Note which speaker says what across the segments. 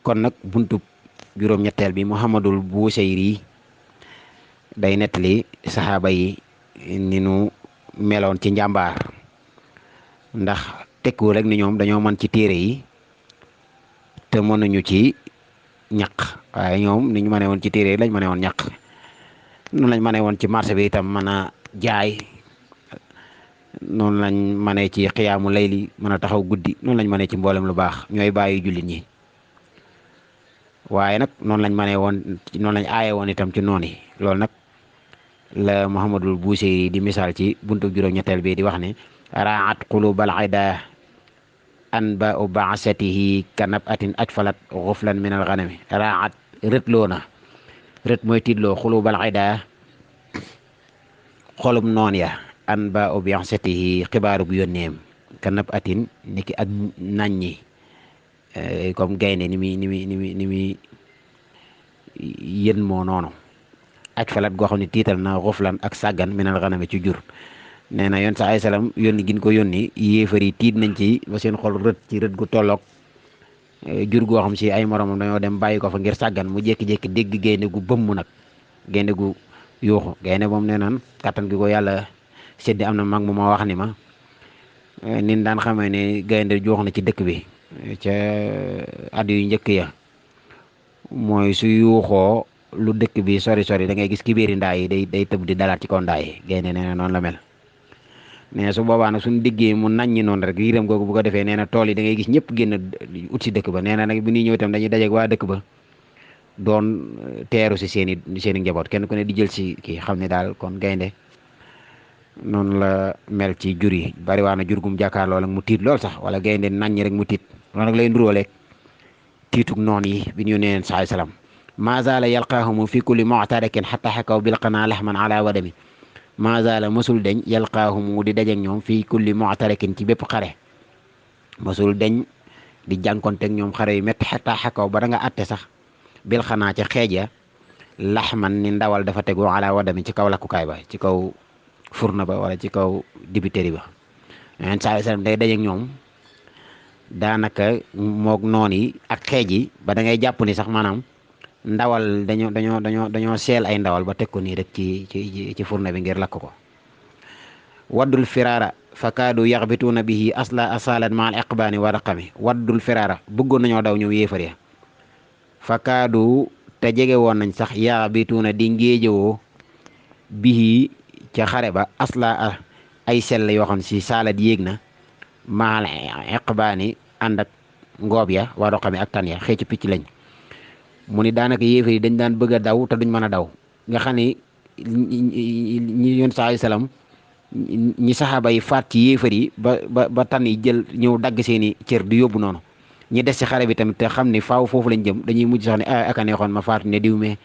Speaker 1: kon nag buntu juróom-ñetteel bi Muhammadul Busayri day nettali saxaaba yi ni nu meloon ci njàmbaar ndax tekku rek ni ñoom dañoo mën ci téere yi te mënuñu ci ñaq waaye ñoom ni ñu mënee woon ci téere yi lañ mënee woon ñaq noonu lañ mënee woon ci marché bi itam mën a jaay noonu lañ mënee ci xiyaamu layli mën a taxaw guddi noonu lañ mënee ci mboolem lu baax ñooy bàyyi jullit ñi waaye nag noonu lañ mënee woon noonu lañ aaye woon itam ci noonu yi loolu nag la Muhammadul Busayri di misaal ci buntu juróom-ñetteel bi di wax ne raat qulubal ida anba u baasatihi kanab atin ajfalat xuflan min al ganami raat rëtloo na rët mooy tiitloo xulubal ida xolum noon ya anba u baasatihi xibaarug yónneem kanab atin niki ak naññi comme gaynde ni muy yën moo noonu aj falat goo xam ne tiital na xuflan ak sàggan minal xanami ci jur nee na yoon sa ay salam yónni gin ko yónni yéefar yi tiit nañ ci ba seen xol rët ci rët gu tolloog jur goo xam si ay moromam dañoo dem bàyyi ko fa ngir sàggan mu jékki-jékki dégg gaynde gu bëmm nag gaynde gu yuuxu gaynde moom nee naan kattan gi ko yàlla seddi am na mag mu ma wax ni ma nin daan xamee ne gaynde juux na ci dëkk bi ca at yu njëkk ya mooy su yuuxoo lu dëkk bi sori da ngay gis kibéeri ndaa yi day tëb di dalaat ci kaw ndaa yi gaynde nee na noonu la mel nee na su boobaa nag suñu diggee mu naññi noonu rek yiram googu bu ko defee nee na tool yi da ngay gis ñëpp génn ut si dëkk ba nee na nag bu ñuy ñëw itam dañuy dajeeg waa dëkk ba doon teeru si seen i njaboot kenn ku ne di jël si kii xam ne daal kon gaynde noonu la mel ci jur yi bari waa na jur gum jàkkaar lool ak mu tiit lool sax wala gaynde naññi rek mu tiit loolu nag lay nduróoleeg tiitug noon yi bi ñu neen saay salaam ma zaala yalqaahumu fi kulli mu'tarakin xatta xakaw bilqanaa laxman ala wadami ma zaala mësul deñ yalqaahumu di dajeeg ñoom fi kulli mu'tarakin ci bépp xare mësul deñ di jànkonteeg ñoom xare yu métti xatta xakaw ba da nga atte sax bilqanaa ca xeej ya laxman ni ndawal dafa tegu ala wadami ci kaw lakkukaay ba ci kaw furna ba wala ci kaw dibiteri ba en saa sallam day dajeeg ñoom daanaka moog noon yi ak xeej yi ba da ngay jàpp ni sax maanaam ndawal dañoo seel ay ndawal ba teg ko nii rek ci furna bi ngir lakk ko waddul firaara fa kaadu yaxbituuna bihi asla asalan ma al iqbaani wa raqami waddul firaara bëggoon nañoo daw ñoom yéefar ya fa kaadu te jege woon nañ sax yaxbituuna di ngéejewoo bihi ca xare ba asla ay sell yoo xam si saalat yéeg na ma al iqbaani ànd ak ngoob ya wa raqami ak tan ya xëy ci picc lañ mu ni daanaka yéefar yi dañ daan bëgg a daw te duñ mën a daw nga xam ni ñi yoon saa salaam ñi saxaaba yi faat ci yéefar yi ba tan yi jël ñëw dagg seeni cër di yóbbu noonu ñi des ci xare bi tamit te xam ni faaw foofu lañ jëm dañuy mujj sax ne aka neexoon ma faatu ne diw me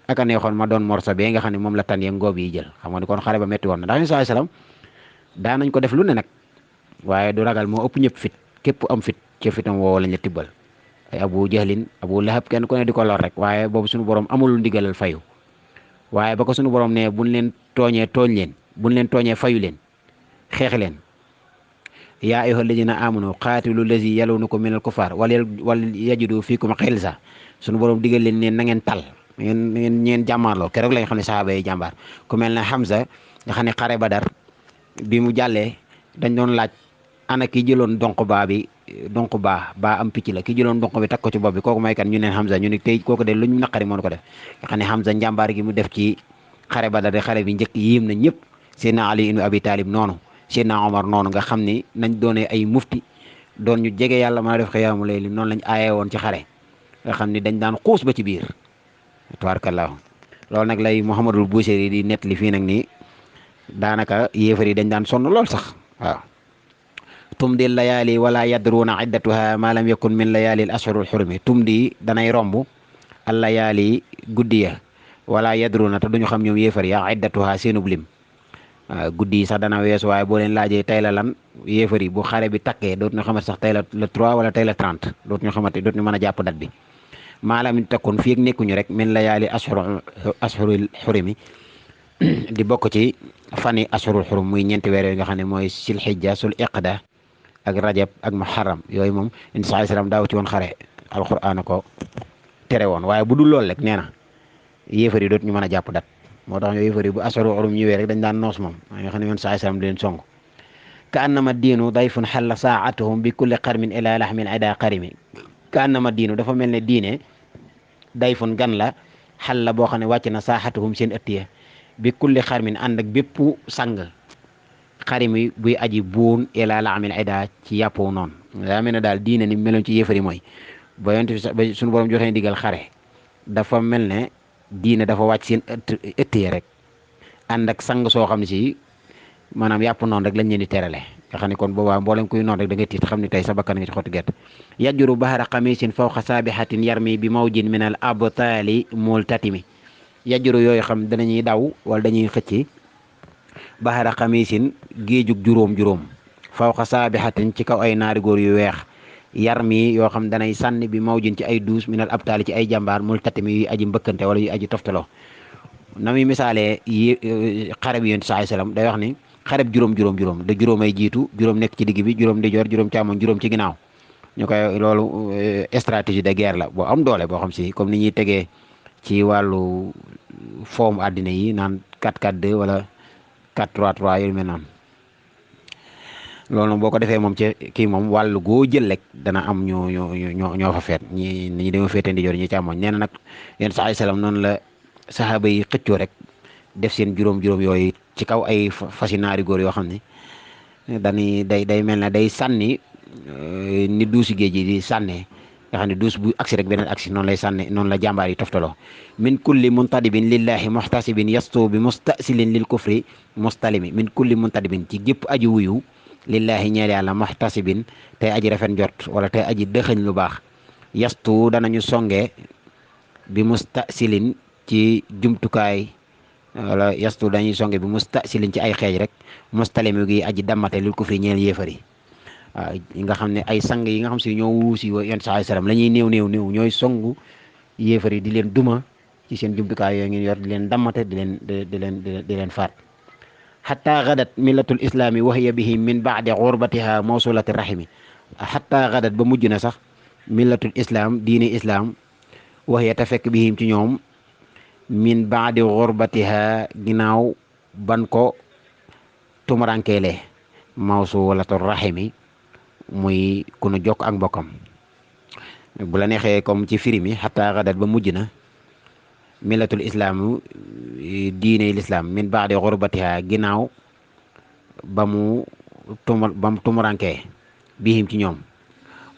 Speaker 1: aka neexoon ma doon morso bee nga xam ne moom la tan ya ngoob yi jël xam nga ni kon xare ba metti woon na ndax yoon saa salaam daa nañ ko def lu ne nag waaye du ragal moo ëpp ñëpp fit képp am fit ca fitam woowu lañ la tibbal ay abu jahlin abu lahab kenn ku ne di ko lor rek waaye boobu suñu borom amul ndigalal fayu waaye ba ko suñu borom ne buñ leen tooñee tooñ leen buñ leen tooñee fayu leen xeex leen yaa ayyuha alladina amanu qaatilu lazi yalunukum minal kuffar wal yajidu fiikum xilsa suñu borom digal leen ne na ngeen tal ngeen jàmmaarloo keroog lañ xam ne sahaaba yi jàmbaar ku mel ne Hamza nga xam ne xare Badar bi mu jàllee dañ doon laaj ana ki jëloon donq baa am picc la ki jëloon donq bi takk ko ci bopp bi kooku may kan ñu neen Hamza ñu ne tey kooku de luñ naqari moo ko def nga xam ne Hamza njàmbaar gi mu def ci xare Badar de xare bi njëkk yéem na ñëpp Seydina Ali ibn Abi Talib noonu Seydina Omar noonu nga xam ni nañ doonee ay mufti doon ñu jege yàlla mën a def xiyaamu layli noonu lañ aayee woon ci xare nga xam ni dañ daan xuus ba ci biir tabarakallahu loolu nag lay Muhammadul Busayri di nettali fii nag nii daanaka yéefar yi dañ daan sonn lool sax waaw tumdi layaali wala yadruuna iddatuha ma lam yakun min layaali al ashhurul xurumi tumdi danay romb al layaali guddi ya wala yadruuna te duñu xam ñoom yéefar ya iddatuha seenub lim guddi yi sax dana weesu waaye boo leen laajee tey la lan yéefar yi bu xare bi takkee dootuñu xamat sax tey la le 3 wala tey la 30 dootuñu mën a jàpp dat bi maa lam takun fii ak nekkuñu rek min layaali ashhurul xurumi di bokk ci fani ashhurul xurum muy ñeenti weer yooyu nga xam ne mooy sul xijja sul iqda ak rajab ak muharram yooyu moom insa alayhi salaam daaw ci woon xare alxuraan ko tere woon waaye bu dul loolu rek nee na yéefar yi dootuñu mën a jàpp dat moo tax yéefar yi bu asaru urum ñëwee rek dañ daan noos moom nga xam ne yoon saa salaam di leen song ka annama diinu dayfun xalla saatuhum bi kulli qarmin ila laxmin ida qarimi ka annama diinu dafa mel ne diine dayfun gan la xalla boo xam ne wàcc na saaxatuhum seen ëttiya bi kulli xarmin ànd ak bépp sang xarimi buy aji buun ila laxmin ida ci yàppow noonu daa mel ne daal diine ni meloon ci yéefar yi mooy ba yonent ba suñu borom joxee ndigal xare dafa mel ne diine dafa wàcc seen ëttiya rek ànd ak sang soo xam ne si maanaam yàpp noonu rek lañ leen di terale nga xam ne kon boobaa mboolem kuy noonu rek da nga tiit xam ne tey sa bakkan nga ci xottu gerte yajjuru bahara xamisin fawqa saabihatin yarmi bi mawjin min al abtaali multatimi yajjuru yooyu xam danañuy daw wala dañuy xëcc bahara xamisin géejug juróom-juróom fawqa saabihatin ci kaw ay naari góor yu weex yarmi yoo xam danay sànni bi mawjin ci ay duus min al abtaali ci ay jàmbaar multatimi yuy aji mbëkkante wala yuy aji toftaloo na muy misaalee yi xare bi yonent saa sallam day wax ni xareb juróom da juróomay jiitu juróom nekk ci digg bi juróom ndijoor juróom càmmoñ juróom ci ginnaaw ñu koy loolu stratégie de guerre la boo am doole boo xam si comme ni ñuy tegee ci wàllu foom àddina yi naan 4-4-2 wala 4-3-3 yooyu mel noonu loolu nag boo ko defee moom ci kii moom wàllu goo jël rek dana am ñoo fa feet ñi dama féete ndijoor ñi càmmoñ nee na nag yonent saa sallam noonu la saxaaba yi xëccoo rek def seen juróom-juróom yooyu ci kaw ay fasi naari góor yoo xam ne dañuy day mel ne day sànni ni duusi géej gi di sànnee nga xam ne duus bu agsi rek beneen agsi noonu lay sànne noonu la jàmbaar yi toftaloo min kulli muntadibin lillahi muhtasibin yastu bi mustasilin lil kufri mustalimi min kulli muntadibin ci gépp aji wuyu lillahi ñeel yàlla muhtasibin tey aji rafet njort wala tey aji dëxëñ lu baax yastu danañu songe bi mustasilin ci jumtukaay wala yastu dañuy songe bi mustasilin ci ay xeej rek mustalimi gi aji dammate lil kufri ñeel yéefari waaw yi nga xam ne ay sang yi nga xam si ñoo wuusi yonent saa sallam la ñuy néew ñooy songu yéefari di leen duma ci seen jumtukaay yooyu ngeen yor di leen dammate di leen faat xatta gadat millatul islami wa hiya bihi min baadi gurbatiha mawsulati rahimi xatta gadat ba mujj na sax millatul islam diini islam wa hiya te fekk bihim ci ñoom min baadi gurbatiha ginnaaw ban ko tumurankeele mawsulatu rahimi muy ku nu jokk ak mbokkam bu la neexee comme ci firi mi xataa gadat ba mujj na millatul islaam diine l'islam min baadi gurbatiha ginnaaw ba mu tumurankee bihim ci ñoom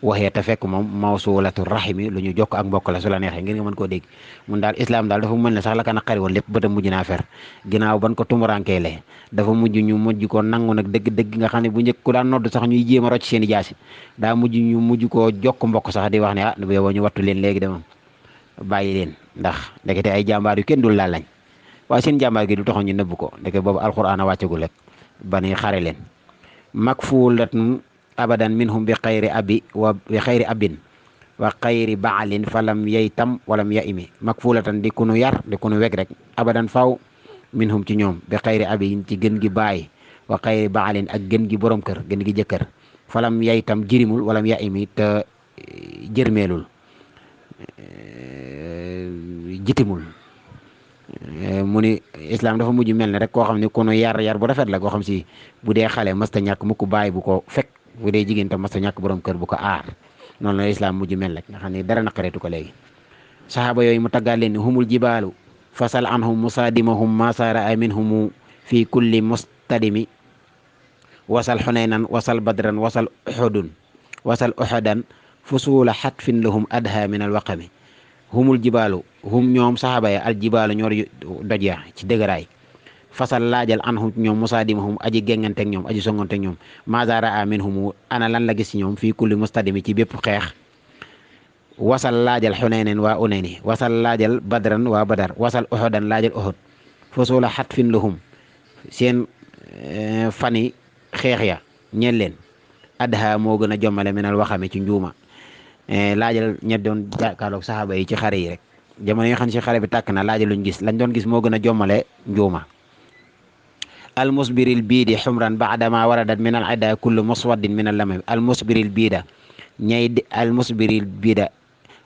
Speaker 1: waxee te fekk moom mawsulatu rahimi lu ñu jokk ak mbokk la su la neexee ngeen nga mën koo dégg mun daal islam daal dafa mel ne sax la ka naqari woon lépp bëtam mujj naa fer ginnaaw ban ko tumurankeele dafa mujj ko nangu nag dëgg nga xam ne bu njëkk ku daan nodd sax ñuy jéem a rocc seen i jaasi daa mujj koo jokk mbokk sax di wax ne bu yoboo ñu wattu leen léegi de moom bàyyi leen ndax ndekete ay jàmbaar yu kenn dul laal lañ waaye seen jàmbaar gi du taxoon ñu nëbb ko ndeke boobu alquran a wàccagul rek ba ni xare leen makfulatun abadan minhum bi xayri abi wa bi xayri abin wa xayri baalin falam yaytam walam yaimi makfulatan di kunu yar di kunu weg rek abadan faw minhum ci ñoom bi xayri abin ci gën gi baay wa xayri baalin ak gën gi borom kër gën gi jëkkër falam yaytam jirimul walam yaimi te jërmeelul jitimul mu ni islam dafa mujj mel ne rek koo xam ne kunu yar bu rafet la koo xam si bu dee xale masta ñàkk mukk baay bu ko fekk bu dee jigéen tam masta ñàkk borom kër bu ko aar noonu la islam mujj mel rek nga xam ne dara naqareetu ko léegi saxaaba yooyu mu taggaat leen ni humul jibaalu fasal anhum musaadimahum masara minhumu fi kulli mustadimi wasal xunaynan wasal badran wasal uxudan fusula xatfin lahum adha min alwaqami humul jibaalu hum ñoom saxaaba ya al jibaalu ñoor doj ya ci dëgëraay fasal laajal anhum ñoom musaadimahum aji génganteeg ñoom aji songanteeg ñoom maza raa minhum ana lan la gis ci ñoom fii kulli mustadimi ci bépp xeex wasal laajal xunaynen waa unayni wasal laajal badran waa badar wasal uxudan laajal uxud fusula xatfin lahum seen fani xeex ya ñeel leen adha moo gën a jommale minal waxame ci njuuma laajal ña doon jàkkaarloog saxaaba yi ci xare yi rek jamono yi nga xam ne si xare bi tàkk na laajal luñ gis lañ doon gis moo gën a jommale njuuma almusbiril biidi xumran baadama waradat min al ida kullu muswaddin min al lamam almusbiril biida almusbiril biida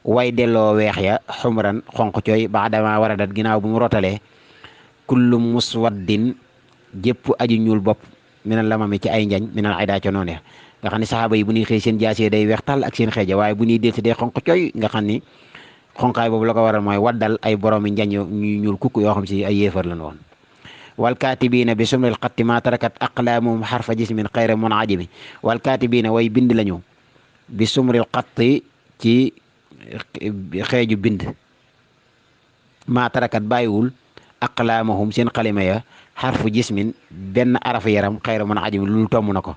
Speaker 1: way delloo weex ya xumran xonq cooy baadama waradat ginnaaw bu mu rotalee kullu muswaddin jëpp aju ñuul bopp minal lamami ci ay njañ minal aydaa ca noonu ya nga xam ne saxaaba yi bu ñuy xëy seen jaasee day weex tàll ak seen xeeja waaye bu ñuy delsi day xonq cooy nga xam ni xonqaay boobu la ko waral mooy waddal ay boroomi njañ ñuy ñuul kukk yoo xam si ay yéefar lañu woon wal kaatibiina bi sumril xatti ma tarakat aqlaamuhum xarfa jismin xayra munajimi wal kaatibiina way bind lañu bi sumril xatti ci xeeju bind ma tarakat bàyyiwul aqlaamahum seen xalima ya xarfu jismin benn arafu yaram xayra munajimi loolu tomb na ko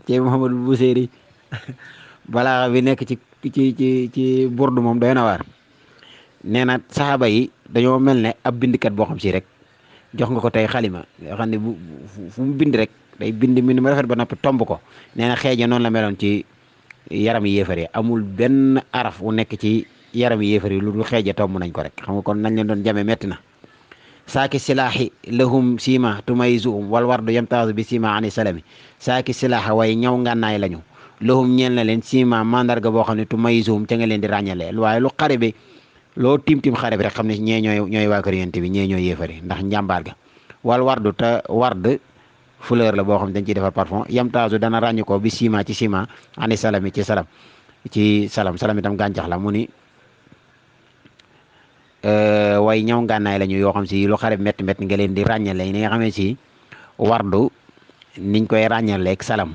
Speaker 1: ci Muhammadu Buseyri balaa bi nekk ci burdu moom doy na waar nee na saxaaba yi dañoo mel ne ab bindkat boo xam si rek jox nga ko tey xalima nga xam ne fu mu bind rek day bind mbind mu rafet ba noppi tomb ko nee na xeeja noonu la meloon ci yaram yi yéefar yi amul benn araf wu nekk ci yaram yi yéefar yi lu dul xeeja tomb nañ ko rek xam nga kon nañ leen doon jame metti na saaki silaahi lahum siima tumayzuhum wal wardu yamtaazu bi siima ani salami saaki silaaha way ñaw ngànnaay lañu lahum ñeel na leen siima mandarga boo xam ne tumayzuhum ca nga leen di ràññale waaye lu xare bi loo tim xare bi rek xam ne ñee ñooy waa kër yonent bi ñee ñooy yéefari ndax njàmbaar ga wal wardu te ward fleur la boo xam ne dañ ciy defar parfum yamtaazu dana ràññu ko bi siima ci siima ani salami ci salam salam itam gàncax la mu ni way ñaw ngànnaay lañu yoo xam si lu xare bi métti métti nga leen di ràññale ni nga xamee si wardu niñ koy ràññaleeg salam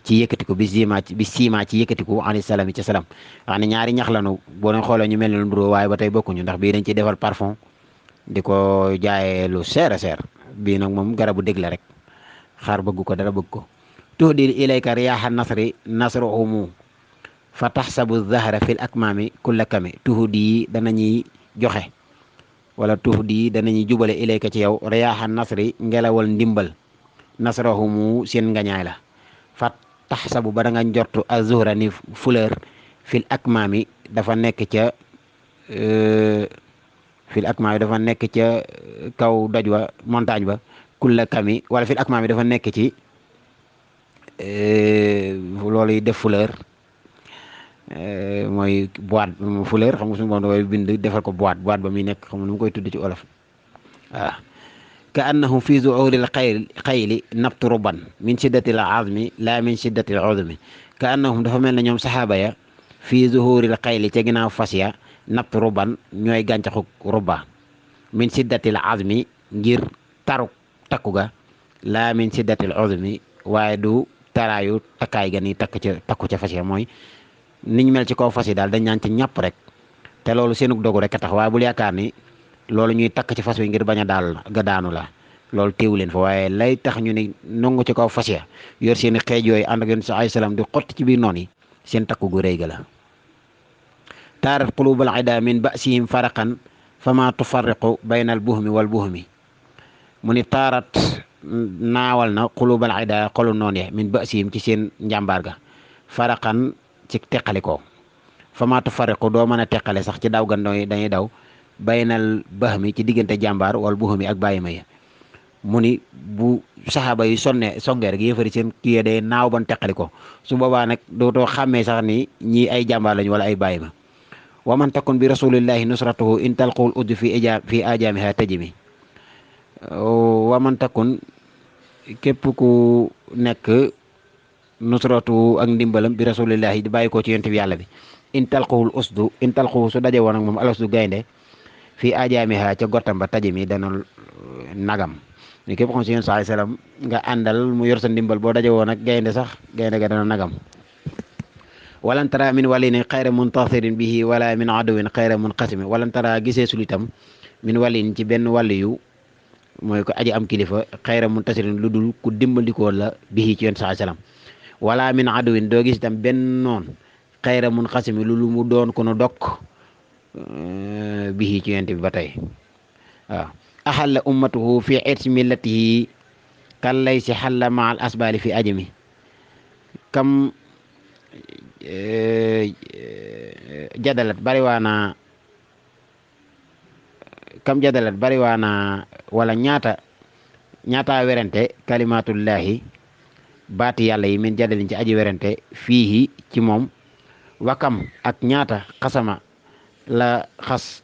Speaker 1: ci yëkkatiku bi siima ci yëkkatiku ani salami ci salam wax ne ñaari ñax lanu boo leen xoolee ñu mel ne lu nduroo waaye ba tey bokkuñu ndax bii dañ ciy defal parfum di ko jaayee lu seer a seer bii nag moom garabu dégg la rek xaar bëgg ko dara bëgg ko tuhdil ilayka riyaaha nasri nasruhumu fa taxsabu zahra fil akmaami kulla kami tuhdi danañuy joxe wala tuhdi danañuy jubale ilayka ci yow riyaaha nasri ngelawal ndimbal nasruhumu seen ngañaay la fa taxsabu ba da nga njortu az-zuhra ni fleur fil akmaami dafa nekk ca kaw doj wa montagne ba kulla kami wala fil akmaami dafa nekk ci loolu yi def fleur mooy boîte fleur xam nga suñu borom da koy bind defal ko boîte ba muy nekk xam nga nu mu koy tudd ci olof waaw ka annahum fi zuhuril xayli nabtu ruban min shiddatil azmi la min shiddatil uzmi ka annahum dafa mel ne ñoom saxaaba ya fi zuhuril xayli ca ginnaaw fas ya nabtu ruban ñooy gàncaxu ruba min shiddatil azmi ngir taru takku ga la min shiddatil uzmi waaye du taraayu takkaay ga ni takku ca fas ya mooy niñ mel ci kaw fas yi daal dañ naan ci ñàpp rek te loolu seenug dogu rek a tax waaye bul yaakaar ni loolu ñuy takk ci fas wi ngir bañ a daanu la loolu teewu leen fa waaye lay tax ñu ne nongu ci kaw fas ya yor seen i xeej yooyu ànd ak yoon sa ay salaam di xotti ci biir noon yi seen takku gu rëy ga la taarat qulubal ida min basihim faraqan fama tufarriqu bayna al buhmi wal buhmi mu ni taarat naawal na qulubal ida xolu noon ya min basihim ci seen njàmbaar ga faraqan ci teqalikoo fama tufarriqu doo mën a teqale sax ci daw gandoo yi dañuy daw baynal bahmi ci diggante jàmbaar wala buhumi ak bàyyi ma ya mu ni bu saxaaba yi songee rek yéefari seen kii day naaw ban teqali ko su boobaa nag dootoo xàmmee sax ni ñii ay jàmbaar lañu wala ay bàyyi ma wa man takun bi rasulillahi nusratuhu in talqul udd fi ajaamiha tajimi wa man takun képp ku nekk nusratuhu ak ndimbalam bi rasulillahi di bàyyi ko ci yonent bi yàlla bi in talquhu su daje woon ak moom alasdu gaynde fii ajaamiha ca gottam ba tajimi dana nagam ni képp xam si yéen saa salaam nga àndal mu yor sa ndimbal boo daje woon ak gaynde sax gaynde ga dana nagam walan tara min walin xayra muntasirin bihi wala min aduwin xayra munqasimi walan tara gisee sul itam min walin ci benn wàlli yu mooy ko aji am kilifa xayra muntasirin lu dul ku dimbandikoo la bihi ci yéen saa salaam wala min aduwin doo gis itam benn noon xayra munqasimi lu mu doon ko nu dokk bihi ci yonent bi ba tey waaw axalla ummatuhu fi irsi millatihi kan lay si xalla ma al asbali fi ajami kam jadalat bariwaana wala ñaata werante kalimatullahi baati yàlla yi min jadalin ci aji werante fii ci moom wakam ak ñaata xasama la xas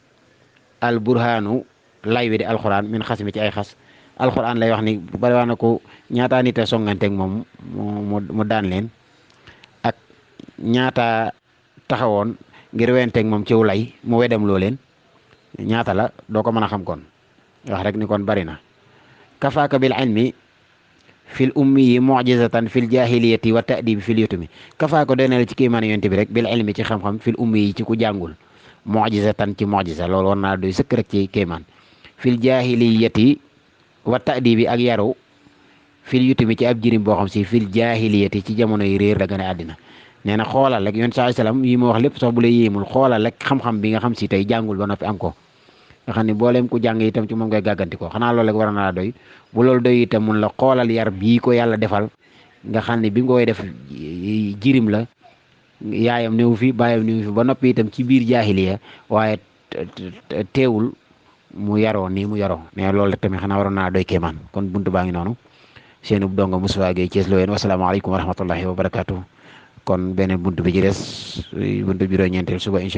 Speaker 1: al burhaanu lay wi di alxuraan min xasimi ci ay xas alxuraan lay wax ni bari wax na ko ñaataa nit a songanteeg moom mu daan leen ak ñaata taxawoon ngir wenteeg moom ciw lay mu wedem loo leen ñaata la doo ko mën a xam kon wax rek ni kon bari na kafaaka bil ilmi fil ummi yi mujizatan fil jahiliyati wa ta'dibi fil yutumi kafaaka doy na la ci kéemaan yonte bi rek bil ilmi ci xam-xam fil ummi yi ci ku jàngul mujizatan ci mujiza loolu war naa doy sëkk rek ci kéemaan fil jahiliyati wa ta'dibi ak yaru fil yutumi ci ab jirim boo xam si fil jahiliyati ci jamono yi réer la gën a àddina nee na xoolal rek yonent saa salaam yi ma wax lépp sax bu la yéemul xoolal rek xam-xam bi nga xam si tey jàngul ba noppi am ko nga xam ne booleem ku jàng itam ci moom ngay gàgganti ko xanaa loolu rek war na la doy bu loolu doy itam mun la xoolal yar bii ko yàlla defal nga xam ne bi nga koy def jirim la yaayam néew fi baayam néew fi ba noppi itam ci biir jaahiliya waaye teewul mu yaroo nii mu yaroo mais loolu rek tamit xanaa waroon naa doy kéemaan kon buntu baa ngi noonu seenub donga Moustapha Gueye Thiès Loyenne wasalaamaaleykum wa rahmatullahi wa barakatuh kon beneen buntu bi ci des buntu juróom-ñeenteel suba incha